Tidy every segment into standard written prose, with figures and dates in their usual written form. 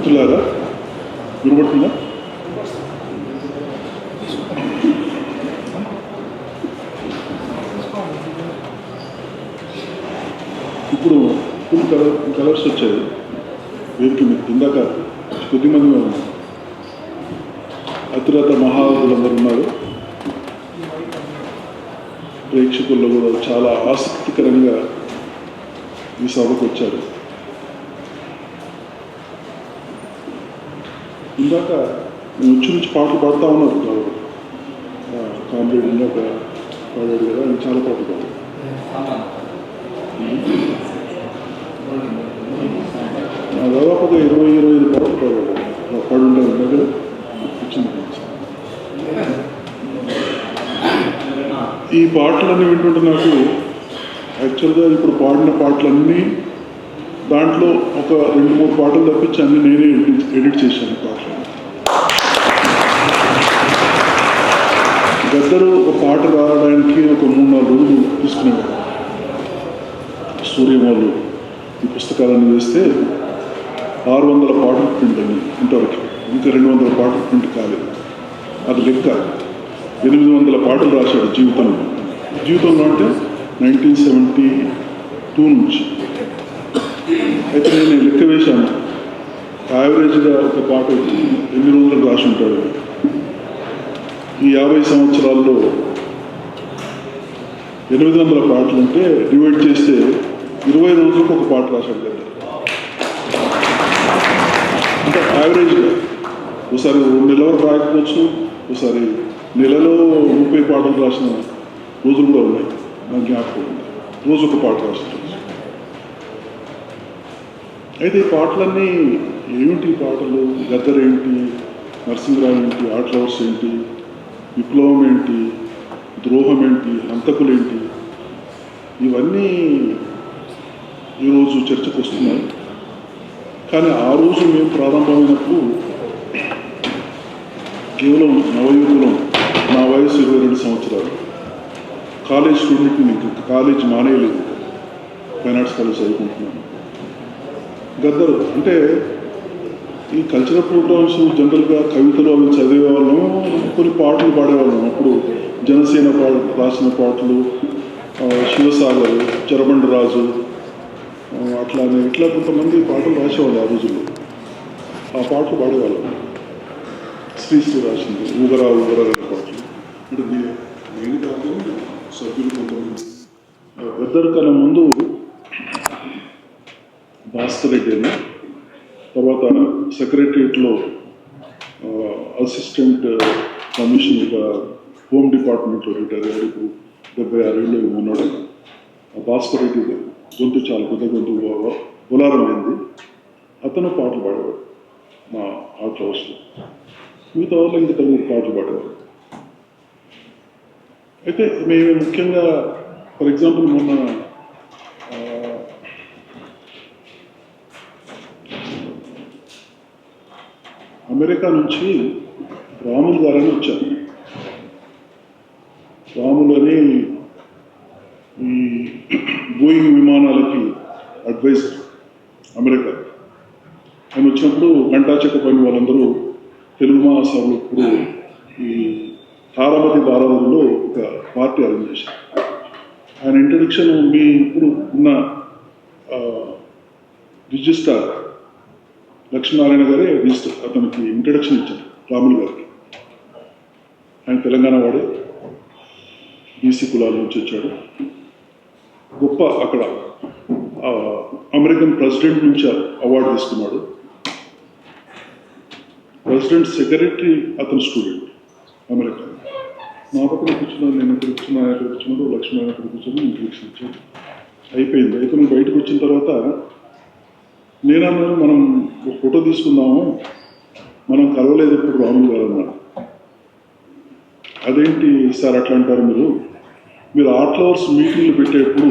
మిత్రులారా, వినబడుతుందా? ఇప్పుడు ఫుల్ కలర్స్ వచ్చాయి వేదిక మీద. ఇందాక కొద్దిమంది అతిరథ మహారథులందరూ ఉన్నారు. ప్రేక్షకుల్లో కూడా చాలా ఆసక్తికరంగా ఈ సభకు వచ్చారు. ఇందాక నేను నుంచి పాటలు పాడుతూ ఉన్నారు. కామ్రేడ్ ఇందాక పాడాడు కదా, ఆయన చాలా పాటలు పాడాడు. దాదాపుగా 20-25 పాటలు పాడాడు. పాడుంటారు దగ్గర వచ్చింది. ఈ పాటలన్నీ వింటుంటే నాకు యాక్చువల్గా ఇప్పుడు పాడిన పాటలన్నీ దాంట్లో ఒక 2-3 పాటలు తప్పించి అన్నీ నేనే ఎడిట్ చేశాను పాటలు. గద్దరు ఒక పాట రావడానికి ఒక 3-4 రోజులు తీసుకునేవాడు. సూర్యం వాళ్ళు ఈ పుస్తకాలను వేస్తే 600 పాటలు ప్రింట్ అయ్యి ఇంతవరకు, ఇంకా 200 పాటలు ప్రింట్ కాలేదు. అది లెక్క. 800 పాటలు రాశాడు జీవితంలో అంటే 1972 నుంచి. అయితే నేను లెక్క వేశాను, యావరేజ్గా ఒక పాట ఎన్ని రోజులకు రాసి ఉంటాడు. ఈ 50 సంవత్సరాల్లో 800 పాటలు అంటే డివైడ్ చేస్తే 20 రోజులకు ఒక పాట రాశాడు కదా. అంటే యావరేజ్గా ఒకసారి 2 నెలల వరకు రాకపోవచ్చు, ఒకసారి నెలలో 30 పాటలు రాసిన రోజులు కూడా ఉన్నాయి. నాకు జ్ఞాపకం ఉంది. రోజు ఒక పాట రాసిన. అయితే ఈ పాటలన్నీ ఏమిటి? పాటలు గద్దర్ ఏంటి, నరసింహరావు ఏంటి, ఆర్ట్ లవర్స్ ఏంటి, విప్లవం ఏంటి, ద్రోహం ఏంటి, హంతకులు ఏంటి, ఇవన్నీ ఈరోజు చర్చకు వస్తున్నాయి. కానీ ఆ రోజు మేము ప్రారంభమైనప్పుడు కేవలం నవయువకులం. నా వయసు 22 సంవత్సరాలు. కాలేజ్ స్టూడెంట్ని, మీకు కాలేజ్ మానేయలేదు, ఫైన్ ఆర్ట్స్ కాలేజ్ చదువుకుంటున్నాను. గద్దరు అంటే ఈ కల్చరల్ ప్రోగ్రామ్స్ జనరల్గా కవితలు అవి చదివేవాళ్ళం, కొన్ని పాటలు పాడేవాళ్ళం. అప్పుడు జనసేన రాసిన పాటలు, శివసాగర్, చెరబండి రాజు, అట్లానే ఇట్లా కొంతమంది పాటలు రాసేవాళ్ళు ఆ రోజుల్లో. ఆ పాటలు పాడేవాళ్ళం. శ్రీశ్రీ రాసింది ఊగరా ఊగరా అనే పాటలు. అంటే నేను కాదు, సభ్యులు కొంతమంది. గద్దర్ కన్నా ముందు భాస్కర్ రెడ్డి అని, తర్వాత సెక్రటరియట్లో అసిస్టెంట్ కమిషనర్గా హోమ్ డిపార్ట్మెంట్లో రిటైర్ అయ్యాడు. ఇప్పుడు 76 ఏళ్ళు ఉన్నాడు. భాస్కర్ రెడ్డి గొంతు చాలా పెద్ద గొంతు, బులారమైంది. అతను పాటలు పాడేవాడు మా ఆర్ట్ హౌస్లో. మిగతా వాళ్ళు ఇంకా తెలుగు పాటలు పాడేవారు. అయితే మేము ముఖ్యంగా ఫర్ ఎగ్జాంపుల్ మొన్న అమెరికా నుంచి రాములు గారని వచ్చారు. రాములని ఈ బోయింగ్ విమానాలకి అడ్వైజర్ అమెరికా. ఆయన వచ్చినప్పుడు గంటా చెక్కపల్లి వాళ్ళందరూ తెలుగు మహాసభలు ఇప్పుడు ఈ తారామతి బారాదులో ఒక పార్టీ అరేంజ్ చేశారు. ఆయన ఇంట్రడక్షన్ మీ ఇప్పుడు ఉన్న రిజిస్ట్రార్ లక్ష్మీనారాయణ గారే రిజిస్టర్ అతనికి ఇంట్రడక్షన్ ఇచ్చారు రాములు గారికి. ఆయన తెలంగాణ వాడే, బీసీ కులాల నుంచి వచ్చాడు. గొప్ప అక్కడ అమెరికన్ ప్రెసిడెంట్ నుంచి అవార్డు తీసుకున్నాడు. ప్రెసిడెంట్ సెక్రటరీ అతని స్టూడెంట్ అమెరికా. నా పక్కన కూర్చున్నాను, నేను ఇక్కడ కూర్చున్నాను, ఇక్కడ కూర్చున్నాడు, లక్ష్మీనారాయణ ఇక్కడ కూర్చొని ఇంట్రడక్షన్ ఇచ్చాడు. అయిపోయింది. అయిపోయిన బయటకు వచ్చిన తర్వాత నేనన్నాను, మనం ఒక ఫోటో తీసుకుందాము, మనం కలవలేదు ఇప్పుడు రాములు గారు అన్నారు. అదేంటి సార్ అట్లా అంటారు, మీరు ఆర్ట్ లవర్స్ మీటింగ్లు పెట్టేప్పుడు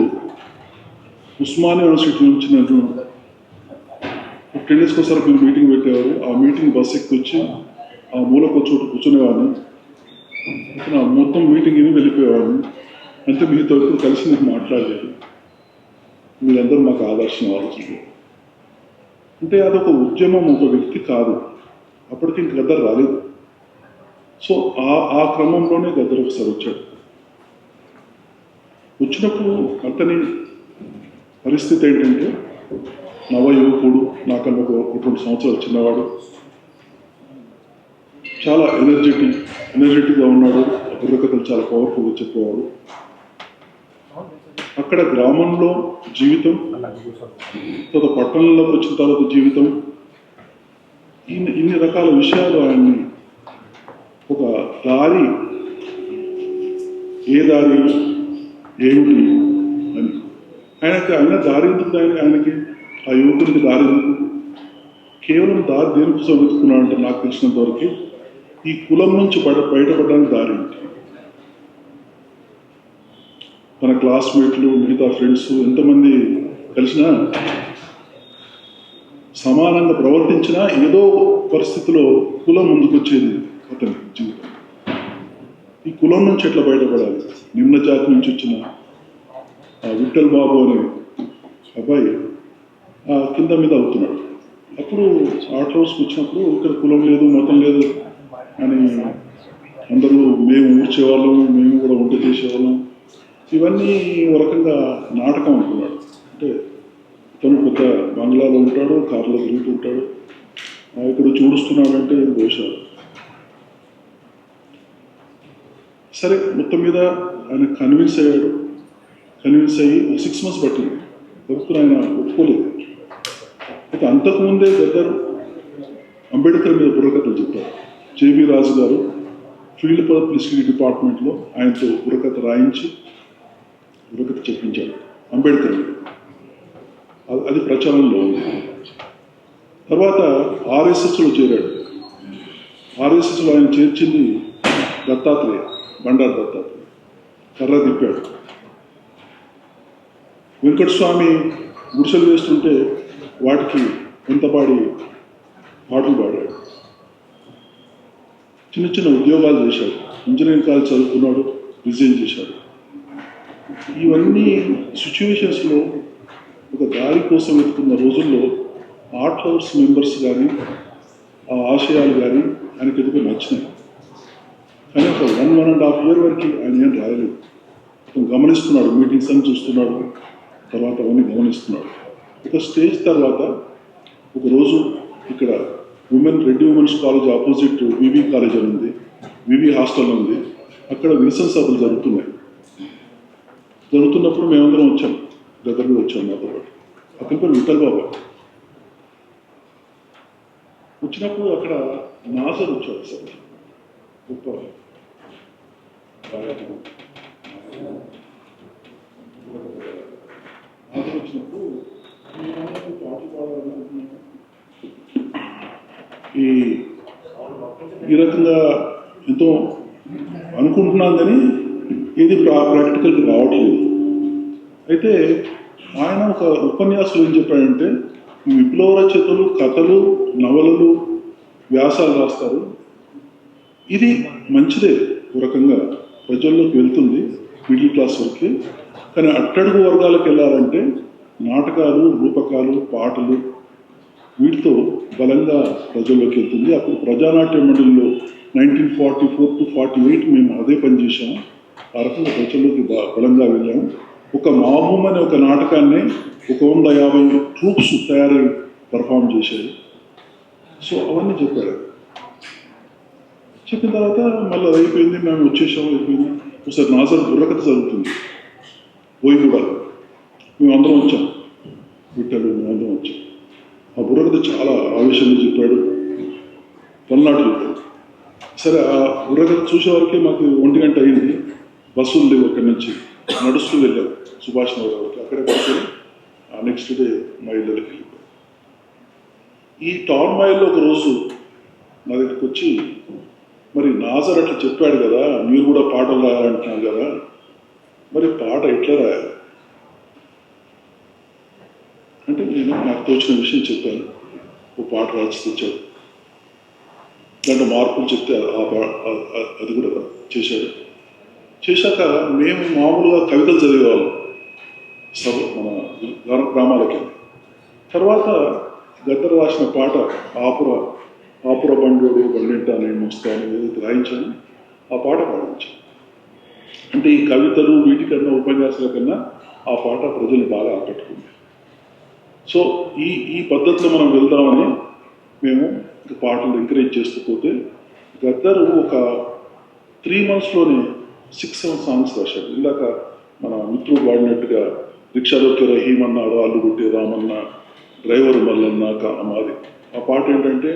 ఉస్మానియా యూనివర్సిటీ నుంచి నన్ను 10 డేస్కి ఒకసారి మీరు మీటింగ్ పెట్టేవారు. ఆ మీటింగ్ బస్ ఎక్కి వచ్చి ఆ మూలకు చోటు కూర్చునేవాడిని. నా మొత్తం మీటింగ్ ఇది వెళ్ళిపోయేవాడిని. అంటే మీతో ఎప్పుడు కలిసి నేను మాట్లాడలేదు. మీరందరూ మాకు ఆదర్శం ఆలోచన. అంటే అదొక ఉద్యమం, ఒక వ్యక్తి కాదు. అప్పటికి ఇంక గద్దర్ రాలేదు. సో ఆ క్రమంలోనే గద్దర్ ఒకసారి వచ్చాడు. వచ్చినప్పుడు అతని పరిస్థితి ఏంటంటే నవ యువకుడు, నాకన్నా ఒక 2 సంవత్సరాలు చిన్నవాడు, చాలా ఎనర్జెటిక్గా ఉన్నాడు. బుర్రకథలు చాలా పవర్ఫుల్గా చెప్పేవాడు. అక్కడ గ్రామంలో జీవితం, తర్వాత పట్టణంలోకి వచ్చిన తర్వాత జీవితం, ఇన్ని రకాల విషయాలు ఆయన్ని ఒక దారి, ఏ దారి ఏమిటి అని ఆయన దారి ఎందుకు, ఆయనకి ఆ యువకుడికి దారి ఎందుకు, కేవలం దారి దేనికోసం వెతుకున్నాడంటే నాకు తెలిసినంత వరకు ఈ కులం నుంచి బయటపడడానికి దారి ఏంటి. తన క్లాస్మేట్లు, మిగతా ఫ్రెండ్స్ ఎంతమంది కలిసినా, సమానంగా ప్రవర్తించినా ఏదో పరిస్థితిలో కులం ముందుకొచ్చేది అతని జీవితం. ఈ కులం నుంచి ఎట్లా బయటపడాలి? నిమ్న జాతి నుంచి వచ్చిన విఠల్ బాబు అనే అబ్బాయి కింద మీద అవుతున్నాడు. అప్పుడు ఆర్ట్ హౌస్కి వచ్చినప్పుడు ఇక్కడ కులం లేదు, మతం లేదు అని అందరూ మేము ఊడ్చేవాళ్ళం, మేము కూడా వంట చేసేవాళ్ళం, ఇవన్నీ ఒక రకంగా నాటకం అనుకున్నాడు. అంటే తను పెద్ద బంగ్లాలో ఉంటాడు, కార్లో తిరుగుతూ ఉంటాడు, ఇక్కడ చూడుస్తున్నాడంటే ఇది దోషాలు. సరే, మొత్తం మీద ఆయన కన్విన్స్ అయ్యాడు. కన్విన్స్ అయ్యి 6 months పట్టింది. కాబట్టి ఆయన ఒప్పుకోలేదు. అయితే అంతకుముందే గద్దర్ అంబేద్కర్ మీద బుర్రకథలు చెప్పారు. జేబీ రాజు గారు ఫీల్డ్ పబ్లిసిటీ డిపార్ట్మెంట్లో ఆయనతో బుర్రకథ రాయించి బుర్రకథ చెప్పించాడు అంబేద్కర్ మీద. అది ప్రచారంలో ఉంది. తర్వాత ఆర్ఎస్ఎస్లో చేరాడు. ఆర్ఎస్ఎస్లో ఆయన చేర్చింది దత్తాత్రేయ, బండారు దత్తాత్రేయ. కర్ర తిప్పాడు. వెంకటస్వామి గుడిసెలు వేస్తుంటే వాటికి ఎంతపాడి పాటలు పాడాడు. చిన్న చిన్న ఉద్యోగాలు చేశాడు. ఇంజనీరింగ్ కాలేజ్ చదువుకున్నాడు, రిజైన్ చేశాడు. ఇవన్నీ సిచ్యువేషన్స్లో ఒక దారి కోసం వెతుకున్న రోజుల్లో ఆర్ట్ హౌస్ మెంబర్స్ కానీ ఆ ఆశయాలు కానీ ఆయనకి ఎదుగు నచ్చినాయి. కానీ ఒక 1.5 year వరకు ఆయన ఏం రాయలేదు. అతను గమనిస్తున్నాడు, మీటింగ్స్ అని చూస్తున్నాడు, తర్వాత అవన్నీ గమనిస్తున్నాడు. ఒక స్టేజ్ తర్వాత ఒకరోజు ఇక్కడ రెడ్డి ఉమెన్స్ కాలేజ్ ఆపోజిట్ వివి కాలేజ్ అని ఉంది, వివి హాస్టల్ ఉంది. అక్కడ విల్సన్ సభలు జరుగుతున్నప్పుడు మేమందరం వచ్చాం, గద్దర్ మీద వచ్చాం నాతో పాటు. అతని పేరు విఠల్ బాబు. వచ్చినప్పుడు అక్కడ నాజర్ వచ్చాడు. సార్ గొప్ప నాజర్ వచ్చినప్పుడు పాటలు పాడాలనుకుంటున్నాను, ఈ రకంగా ఎంతో అనుకుంటున్నాం కానీ ఇది ప్రాక్టికల్గా రావట్లేదు. అయితే ఆయన ఒక ఉపన్యాసం ఏం చెప్పాడంటే, విప్లవ రచయితలు కథలు, నవలలు, వ్యాసాలు రాస్తారు, ఇది మంచిదే, ఒక రకంగా ప్రజల్లోకి వెళ్తుంది మిడిల్ క్లాస్ వరకు. కానీ అట్టడుగు వర్గాలకు వెళ్ళాలంటే నాటకాలు, రూపకాలు, పాటలు, వీటితో బలంగా ప్రజల్లోకి వెళ్తుంది. అప్పుడు ప్రజానాట్య మండలిలో 1944 to 48 మేము అదే పని చేశాము. ఆ రకంగా ప్రజల్లోకి బలంగా వెళ్ళాము. ఒక మామూమ్ అనే ఒక నాటకాన్ని 150 ట్రూప్స్ తయారై పర్ఫామ్ చేశారు. సో అవన్నీ చెప్పాడు. చెప్పిన తర్వాత మళ్ళీ అది అయిపోయింది, మేము వచ్చేసాము, అయిపోయింది. ఒకసారి నాజర్ బుర్రకథ జరుగుతుంది కూడా, మేము అందరం వచ్చాం, విట్టాడు, మేము అందరం వచ్చాం. ఆ బుర్రకథ చాలా ఆవేశంగా చెప్పాడు, పల్నాడు చెప్పాడు. సరే, ఆ బుర్రకథ చూసే వరకే మాకు 1 గంట అయింది. బస్సులు లేవు, అక్కడి నుంచి నడుస్తూ వెళ్ళాం సుభాష్ నగర్ వరకు. అక్కడే పడుకొని నెక్స్ట్ డే మా ఇళ్ళకి వెళ్ళిపోయాం. ఈ టౌన్ మైల్లో ఒక రోజు నా దగ్గరికి వచ్చి, మరి నాజర్ అట్లా చెప్పాడు కదా, మీరు కూడా పాటలు రాయాలంటున్నారు కదా, మరి పాట ఎట్లా రాయాలి అంటే, నేను నాకు తోచిన విషయం చెప్పాను. ఓ పాట రాసి తెచ్చాడు. దాంట్లో మార్పులు చెప్తే అది కూడా చేశాడు. చేశాక మేము మామూలుగా కవితలు చదివేవాళ్ళం మన గ్రామాలకి. తర్వాత గద్దర్ రాసిన పాట ఆపుర బండోడు బండింట నేను వస్తాను ఏదైతే రాయించాను ఆ పాట పాడించాను. అంటే ఈ కవితలు వీటికన్నా ఉపన్యాసాల కన్నా ఆ పాట ప్రజల్ని బాగా ఆకట్టుకుంది. సో ఈ పద్ధతిలో మనం వెళ్దామని మేము పాటలు ఎంకరేజ్ చేస్తూ పోతే గద్దరు ఒక 3 monthsలోనే 6-7 సాంగ్స్ రాశాడు. ఇందాక మన మిత్రుడు వాడినట్టుగా రిక్షాలోకి రహీం అన్నాడు, ఆలు గుట్టే రామన్న, డ్రైవర్ మల్లన్న మాది. ఆ పాట ఏంటంటే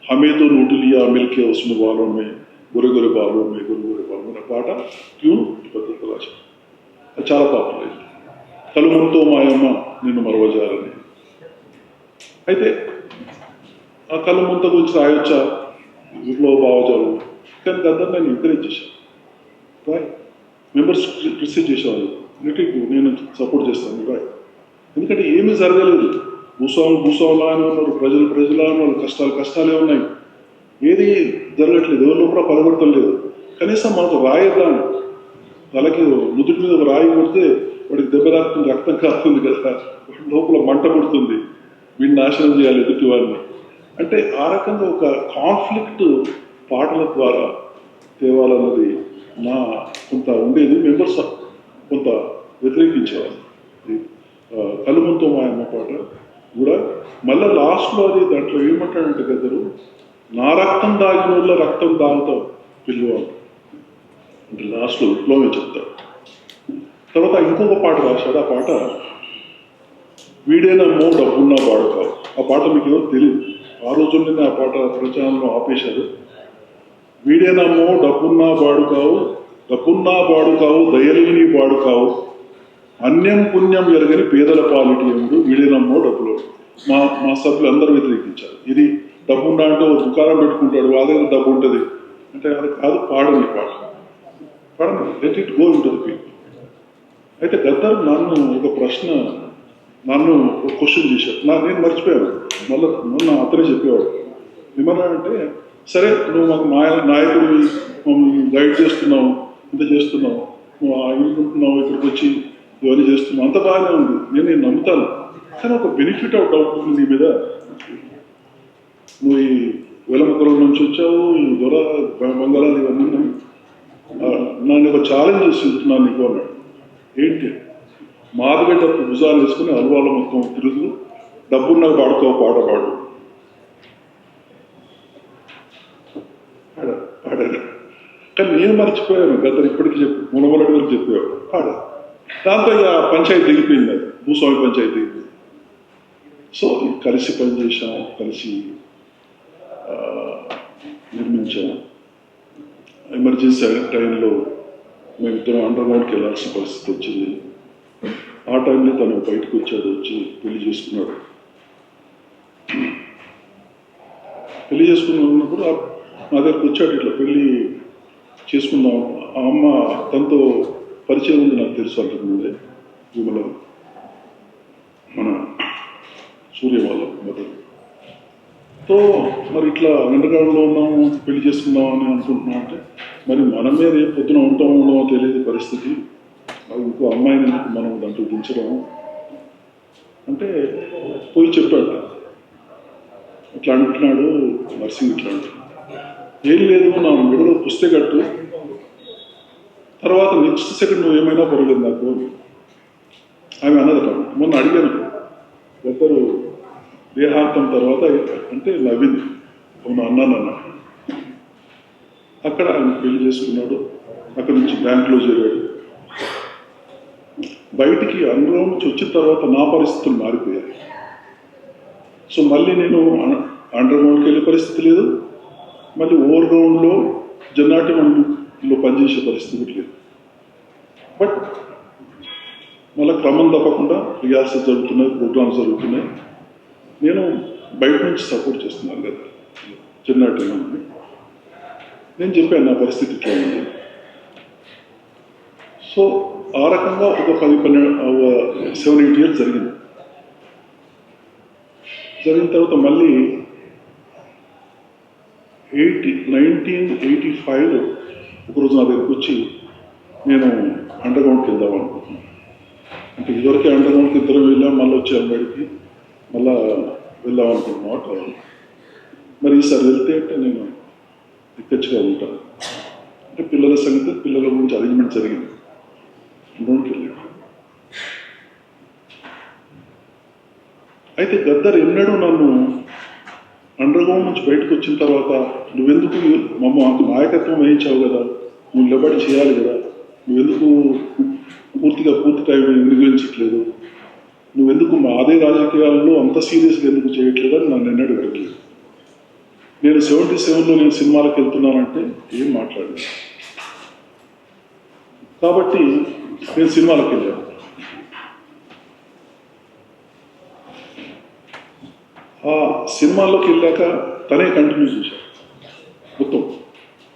హమేతో నూటులియా మిల్కే ఉస్ము బాలోమే గురగురి బాలోమే గురగురి బాలోమే ఆ పాట ట్యూన్ ఈ పద్ధతిలో రాశాడు. అది చాలా పాపులర్ అయింది. కలుముతో మాయమ్మ నిన్ను మరవజాలని. అయితే ఆ కలుముంత గురించి రాయొచ్చా విప్లవ భావజాలు, కానీ గద్దర్ నేను ఎంకరేజ్ చేశాను. రాయ్ మెంబర్స్ క్రిటిసైజ్ చేసేవాళ్ళు, నేను సపోర్ట్ చేస్తాను రాయ్. ఎందుకంటే ఏమీ జరగలేదు. భూస్వాములా అని ఉన్నారు, ప్రజలా ఉన్నారు, కష్టాలే ఉన్నాయి, ఏది జరగట్లేదు, ఎవరిలో కూడా పదగొడతం లేదు. కనీసం మనకు రాయద్దాం, తలకి నుదుటి మీద ఒక రాయి కొడితే వాడికి దెబ్బ రాస్తుంది, రక్తం కాస్తుంది కదా, లోపల మంట పుడుతుంది, వీడిని నాశనం చేయాలి ఎదుటి వారిని. అంటే ఆ రకంగా ఒక కాన్ఫ్లిక్ట్ పాటల ద్వారా తేవాలన్నది నా కొంత ఉండేది. మెంబర్స్ కొంత వ్యతిరేకించేవాళ్ళు. కలుముతో మాయమ్మ పాట కూడా మళ్ళీ లాస్ట్లో అది దాంట్లో ఏమంటాడంటే గద్దరు, నా రక్తం దాగిన వల్ల రక్తం దాగుతావు పిల్లవాడు అంటే లాస్ట్లో విప్లవమే చెప్తాడు. తర్వాత ఇంకొక పాట రాశాడు. ఆ పాట వీడేనమ్మో డబ్బున్నా వాడుకావు. ఆ పాట మీకు ఎవరు తెలియదు, ఆ రోజుల్లోనే ఆ పాట ప్రచారంలో ఆపేశారు. వీడేనమ్మో డబ్బున్నా వాడుకావు దయలేని వాడుకావు అన్యం పుణ్యం ఎరగని పేదల పాలిటి ఎముడు వీడేనమ్మో డబ్బులో. మా సభ్యులు అందరూ వ్యతిరేకించారు. ఇది డబ్బున్నా అంటే ఒక దుకాణం పెట్టుకుంటాడు, వాళ్ళ దగ్గర డబ్బు ఉంటుంది అంటే అది కాదు, పాడండి let it go into the people. అయితే గద్దర్ నన్ను ఒక క్వశ్చన్ చేశాడు. నేను మర్చిపోయాను, మొన్న అతనే చెప్పేవాడు. ఏమన్నాడంటే, సరే నువ్వు మాకు నాయకుడు మమ్మల్ని గైడ్ చేస్తున్నావు, ఇంత చేస్తున్నావు, నువ్వు ఇంటున్నావు, ఇక్కడికి వచ్చి ఇవన్నీ చేస్తున్నావు, అంత బాగానే ఉంది, నేను నమ్ముతాను. కానీ ఒక బెనిఫిట్ ఆఫ్ డౌట్ ఉంది నీ మీద. నువ్వు ఈ వెలముకరం నుంచి వచ్చావు, ఈ దొర బంగాళాలు ఇవన్నీ నన్ను ఒక ఛాలెంజ్ చేస్తున్నాను నీకు అన్నాడు. ఏంటి? మాదిగడ్డ భుజాలు వేసుకుని అల్వాలో మొత్తం తిరుగు, డబ్బున్నా పాడుకో పాట పాడాడు. కానీ నేను మర్చిపోయాను, గద్దరు ఇప్పటికీ మునమలటి వరకు చెప్పేవాడు పాడా. దాంతో ఇక పంచాయతీ దిగిపోయింది, అది భూస్వామి పంచాయతీ దిగిపోయింది. సో కలిసి పనిచేసాం, కలిసి నిర్మించాం. ఎమర్జెన్సీ టైంలో మేమిద్దరం అండర్గ్రౌండ్కి వెళ్ళాల్సిన పరిస్థితి వచ్చింది. ఆ టైంలో తను బయటకు వచ్చాడు, వచ్చి పెళ్లి చేసుకున్నాడు. పెళ్లి చేసుకున్నప్పుడు నా దగ్గరకు వచ్చాడు, ఇట్లా పెళ్లి చేసుకుందాం. ఆ అమ్మ తనతో పరిచయం ఉంది నాకు తెలుసు అంటుంది, విమల మన సూర్య వాళ్ళ మదర్. సో మరి ఇట్లా అండర్గ్రౌండ్లో ఉన్నాము, పెళ్లి చేసుకుందాం అని అనుకుంటున్నాం అంటే, మరి మనమే రేపు పొద్దున ఉండమో తెలియదు పరిస్థితి, ఇంకో అమ్మాయిని మనం దాంట్లో దించడం అంటే పోయి చెప్పాడు. ఇట్లా అంటున్నాడు నర్సింగ్, ఇట్లా అంటున్నాడు. ఏం లేదు, నా మెడలో పుస్తే కట్టు, తర్వాత నెక్స్ట్ సెకండ్ నువ్వు ఏమైనా పర్వాలేదు నాకు ఆమె అన్నదట. మొన్న అడిగాను ఒకరు దేహాంతం తర్వాత అంటే నవ్వింది, అవును అన్నాను. అక్కడ ఆయన పెళ్లి చేసుకున్నాడు. అక్కడి నుంచి బ్యాంక్లో చేరాడు. బయటికి అండర్గ్రౌండ్ నుంచి వచ్చిన తర్వాత నా పరిస్థితులు మారిపోయాయి. సో మళ్ళీ నేను అండర్గ్రౌండ్కి వెళ్ళే పరిస్థితి లేదు, మళ్ళీ ఓవర్ గ్రౌండ్లో జన్నాట్యంలో పనిచేసే పరిస్థితి లేదు. బట్ మళ్ళీ క్రమం తప్పకుండా రిహార్సల్ జరుగుతున్నాయి, ప్రోగ్రామ్స్ జరుగుతున్నాయి. నేను బయట నుంచి సపోర్ట్ చేస్తున్నాను కదా జన్నాట్యం. నేను చెప్పాను నా పరిస్థితి ఇట్లా ఉంది. సో ఆ రకంగా ఒక 7-8 years జరిగింది. జరిగిన తర్వాత మళ్ళీ 1985 ఒకరోజు నా దగ్గరికి వచ్చి, నేను అండర్గ్రౌండ్కి వెళ్దాం అనుకుంటున్నాను అంటే, ఇదివరకే అండర్గ్రౌండ్కి ఇద్దరం వెళ్ళాం, మళ్ళీ వచ్చాం బయటికి, మళ్ళా వెళ్దాం అనుకుంటున్నావా కావాలి. మరి ఈసారి వెళ్తే అంటే నేను దిక్కచ్చుగా ఉంటాను అంటే పిల్లల సంగతి, పిల్లల గురించి అరేంజ్మెంట్ జరిగింది. ఇంట్లోకి వెళ్ళాడు. అయితే గద్దర్ ఎన్నడూ నన్ను అండర్గ్రౌండ్ నుంచి బయటకు వచ్చిన తర్వాత నువ్వెందుకు అంత నాయకత్వం వహించావు కదా, నువ్వు నిలబడి చేయాలి కదా, నువ్వెందుకు పూర్తి టైం నిర్వహించట్లేదు, నువ్వెందుకు అదే రాజకీయాల్లో అంత సీరియస్గా ఎందుకు చేయట్లేదు అని నన్ను ఎన్నడూ అడగలేదు. నేను 77లో నేను సినిమాలకు వెళ్తున్నానంటే ఏం మాట్లాడలేదు. కాబట్టి నేను సినిమాలకు వెళ్ళాను. ఆ సినిమాల్లోకి వెళ్ళాక తనే కంటిన్యూ చేశారు మొత్తం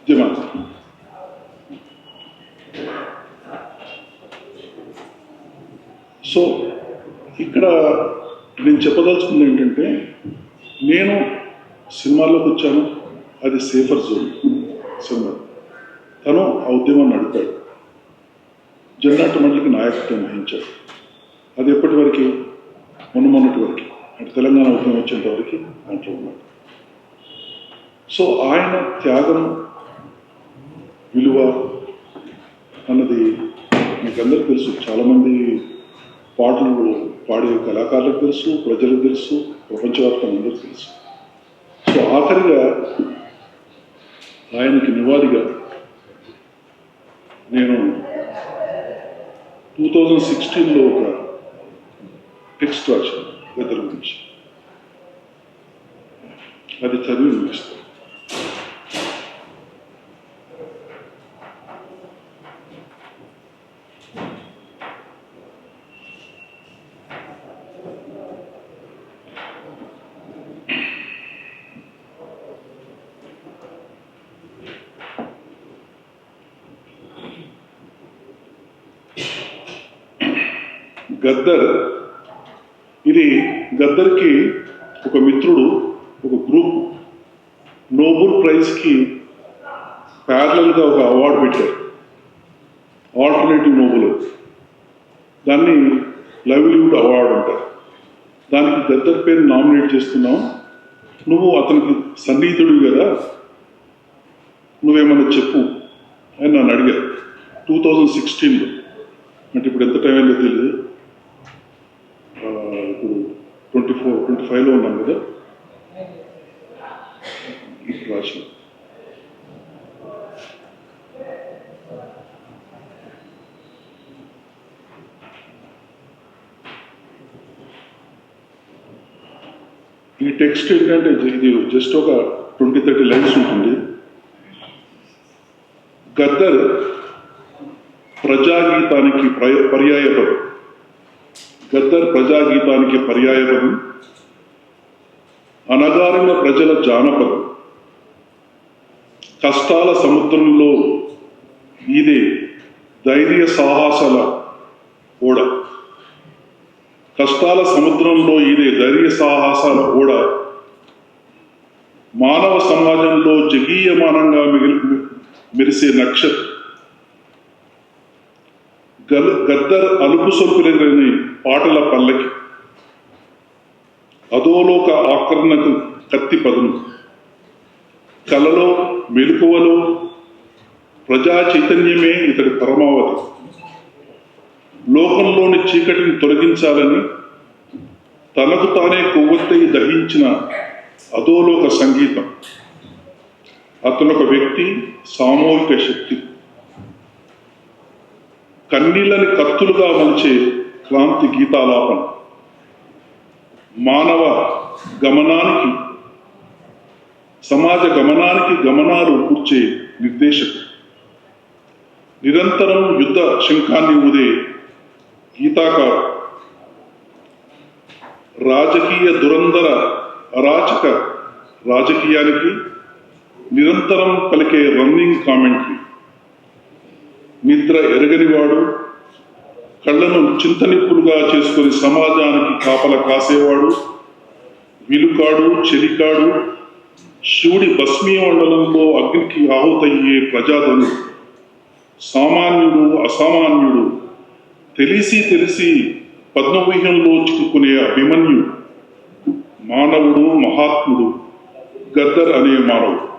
ఉద్యమాన్ని. సో ఇక్కడ నేను చెప్పదలుచుకుంది ఏంటంటే, నేను సినిమాల్లోకి వచ్చాను, అది సేఫర్ జోన్ సినిమా. తను ఆ ఉద్యమాన్ని నడిపాడు, జెండా మండలికి నాయకత్వం వహించాడు. అది ఎప్పటి వరకు? మొన్నటి వరకు, అంటే తెలంగాణ ఉద్యమం వచ్చేంత వరకు దాంట్లో ఉన్నాడు. సో ఆయన త్యాగం విలువ అన్నది మీకు అందరికీ తెలుసు. చాలామంది పాటలు పాడే కళాకారులకు తెలుసు, ప్రజలకు తెలుసు, ప్రపంచవ్యాప్తంగా అందరికీ తెలుసు. సో ఆఖరిగా ఆయనకి నివాళిగా నేను 2016లో ఒక టెక్స్ట్ రాశాను గద్దర్ గురించి. అది చదివి వినిపిస్తాను. గద్దర్, ఇది గద్దర్కి ఒక మిత్రుడు ఒక గ్రూప్ నోబెల్ ప్రైజ్కి ప్యారలల్గా ఒక అవార్డు పెట్టారు, ఆల్టర్నేటివ్ నోబెల్. దాన్ని లైవ్లీవుడ్ అవార్డు అంటారు. దానికి గద్దర్ పేరు నామినేట్ చేస్తున్నావు, నువ్వు అతనికి సన్నిహితుడివి కదా, నువ్వేమన్నా చెప్పు అని నన్ను అడిగారు 2016లో. అంటే ఇప్పుడు ఎంత టైం అయిందో తెలియదు, ఇప్పుడు 25లో ఉన్నాం కదా. ఇప్పుడు రాసిన ఈ టెక్స్ట్ ఏంటంటే, ఇది జస్ట్ ఒక 20-30 లైన్స్ ఉంటుంది. గద్దర్ ప్రజాగీతానికి పర్యాయపదం. గద్దర్ ప్రజాగీతానికి పర్యాయపదం, అనగారిన ప్రజల జానపదం, కష్టాల సముద్రంలో ఈదే ధైర్య సాహసాల ఓడ. కష్టాల సముద్రంలో ఈదే ధైర్య సాహసాల ఓడ, మానవ సమాజంలో జగీయమానంగా మెరిసే నక్షత్రం. గద్దర్ అలుపు సొలుపులేని పాటల పల్లకి, అధోలోక ఆకర్ణకు కత్తి పదును, కలలో మెలకువలో ప్రజా చైతన్యమే ఇతడి పరమావధి. లోకంలోని చీకటిని తొలగించాలని తనకు తానే కొవ్వొత్తై దహించిన అధోలోక సంగీతం. అతనొక వ్యక్తి, సామూహిక శక్తి, కన్నీళ్ళని కత్తులుగా మలిచే క్రాంతి గీతాలాపన, మానవ గమనానికి, సమాజ గమనానికి గమనాలు కూర్చే నిర్దేశకుడు, నిరంతరం యుద్ధ శంఖాన్ని ఊదే గీతాకారు, రాజకీయ దురంధర అరాచక రాజకీయానికి నిరంతరం పలికే రన్నింగ్ కామెంటరీ, నిద్ర ఎరగనివాడు, కళ్ళను చింతనిప్పులుగా చేసుకొని సమాజానికి కాపల కాసేవాడు, విలుకాడు, చెలికాడు, శివుడి భస్మీయ మండలంలో అగ్నికి ఆహుతయ్యే ప్రజాధను, సామాన్యుడు, అసామాన్యుడు, తెలిసి పద్మవ్యూహంలో చిక్కుకునే అభిమన్యు, మానవుడు, మహాత్ముడు గద్దర్ అనే మానవుడు.